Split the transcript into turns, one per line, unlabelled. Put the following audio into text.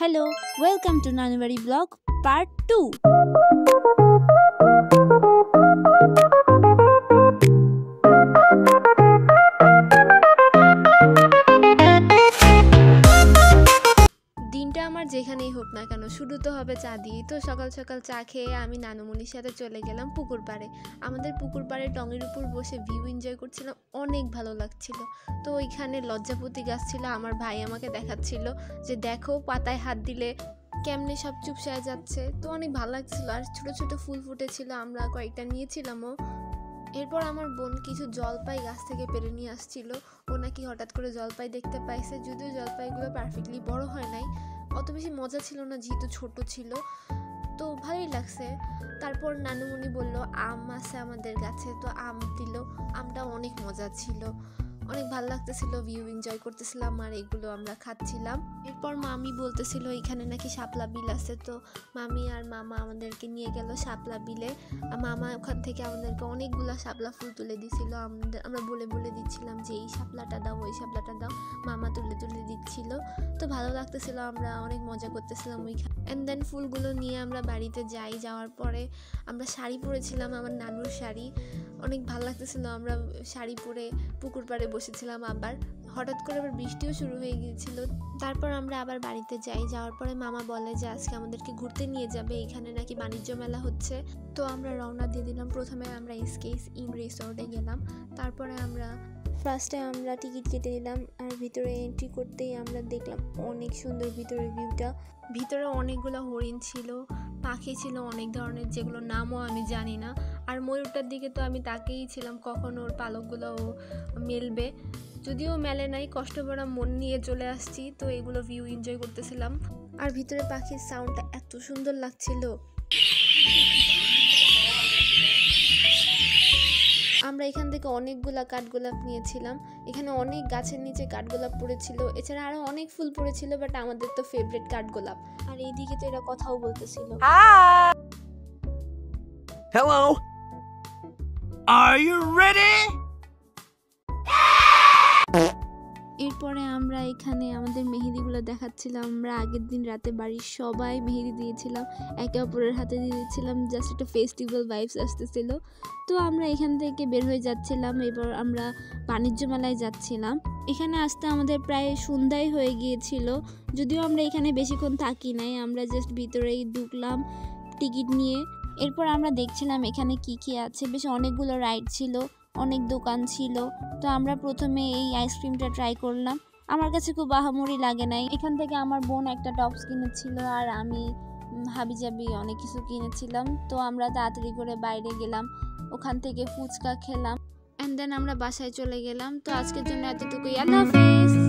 Hello, welcome to Nanuvari Vlog Part 2. দিনটা আমার যেখানেই হোক না কেন শুরু তো হবে চা দিয়ে। তো সকাল সকাল চা খেয়ে আমি নানুমণির সাথে চলে গেলাম পুকুর পাড়ে। আমাদের পুকুর পাড়ে টঙের উপর বসে ভিউ এনজয় করছিলাম, অনেক ভালো লাগছিল। তো ওইখানে লজ্জাপতি গাছ ছিল, আমার ভাই আমাকে দেখাচ্ছিল যে দেখো পাতায় হাত দিলে কেমনে সব চুপসায় যাচ্ছে। তো অনেক ভালো লাগছিল, আর ছোট ছোট ফুল ফুটেছিল, আমরা কয়েকটা নিয়েছিলামও। এরপর আমার বোন কিছু জলপাই গাছ থেকে পেরে নিয়ে আসছিল। ও নাকি হঠাৎ করে জলপাই দেখতে পাইছে, যদিও জলপাইগুলো পারফেক্টলি বড় হয় নাই, অত বেশি মজা ছিল না যেহেতু ছোট ছিল। তো ভালোই লাগছে। তারপর নানুমণি বলল আম আছে আমাদের গাছে, তো আম দিল। আমটা অনেক মজা ছিল, অনেক ভালো লাগতেছিল, ভিউ এনজয় করতেছিলাম আর এগুলো আমরা খাচ্ছিলাম। এরপর মামি বলতেছিল এখানে নাকি শাপলা বিল আছে, তো মামি আর মামা আমাদেরকে নিয়ে গেল শাপলা বিলে। মামা ওখান থেকে আমাদেরকে অনেকগুলো শাপলা ফুল তুলে দিছিল। আমরা বলে বলে দিচ্ছিলাম যে এই শাপলাটা দাও, ওই শাপলাটা দাও, মামা তুলে তুলে দিচ্ছিল। তো ভালো লাগতেছিল, আমরা অনেক মজা করতেছিলাম ওইখানে। অ্যান্ড দেন ফুলগুলো নিয়ে আমরা বাড়িতে যাওয়ার পরে আমরা শাড়ি পরেছিলাম, আমার নানুর শাড়ি, অনেক ভালো লাগতেছিল। আমরা শাড়ি পরে পুকুর পাড়ে বসেছিলাম। আবার হঠাৎ করে আবার বৃষ্টিও শুরু হয়ে গিয়েছিল। তারপর আমরা আবার বাড়িতে যাওয়ার পরে মামা বলে যে আজকে আমাদেরকে ঘুরতে নিয়ে যাবে, এখানে নাকি বাণিজ্য মেলা হচ্ছে। তো আমরা রওনা দিয়ে দিলাম। প্রথমে আমরা এসকেস ইন রিসোর্টে গেলাম, তারপরে আমরা ফার্স্টে আমরা টিকিট কেটে নিলাম। আর ভিতরে এন্ট্রি করতেই আমরা দেখলাম অনেক সুন্দর ভিতরের ভিউটা। ভিতরে অনেকগুলো হরিণ ছিল, পাখি ছিল অনেক ধরনের, যেগুলো নামও আমি জানি না। আর ময়ূরটার দিকে তো আমি তাকিয়েই ছিলাম কখন ওর পালকগুলো ও মেলবে, যদিও মেলে নাই। কষ্ট করা মন নিয়ে চলে আসছি, তো এগুলো ভিউ এনজয় করতেছিলাম। আর ভিতরে পাখির সাউন্ডটা এত সুন্দর লাগছিল। আমরা এখান থেকে অনেকগুলা কাঠগোলাপ নিয়েছিলাম। এখানে অনেক গাছের নিচে কাঠগোলাপ পড়েছিল, এছাড়া আরো অনেক ফুল পড়েছিল, বাট আমাদের তো ফেভারিট কাঠগোলাপ। আর এইদিকে তো এরা কথাও বলতেছিল।
Hello. Are you ready?
এরপরে আমরা এখানে আমাদের মেহেদিগুলো দেখাচ্ছিলাম। আমরা আগের দিন রাতে বাড়ির সবাই মেহেদি দিয়েছিলাম, একে অপরের হাতে দিয়ে দিয়েছিলাম, জাস্ট একটা ফেস্টিভ্যাল ভাইবস আসতেছিল। তো আমরা এখান থেকে বের হয়ে যাচ্ছিলাম। এবার আমরা বাণিজ্য মেলায় যাচ্ছিলাম। এখানে আসতে আমাদের প্রায় সন্ধ্যায় হয়ে গিয়েছিল, যদিও আমরা এখানে বেশিক্ষণ থাকি নাই, আমরা জাস্ট ভিতরেই ঢুকলাম টিকিট নিয়ে। এরপর আমরা দেখছিলাম এখানে কি আছে। বেশ অনেকগুলো রাইড ছিল, অনেক দোকান ছিল। তো আমরা প্রথমে এই আইসক্রিমটা ট্রাই করলাম, আমার কাছে খুব আহামরি লাগে নাই। এখান থেকে আমার বোন একটা টপস কিনেছিল, আর আমি হাবিজাবি অনেক কিছু কিনেছিলাম। তো আমরা তাড়াতাড়ি করে বাইরে গেলাম, ওখান থেকে ফুচকা খেলাম, অ্যান্ড দেন আমরা বাসায় চলে গেলাম। তো আজকের জন্য এতটুকুই, আল্লাহ হাফেজ।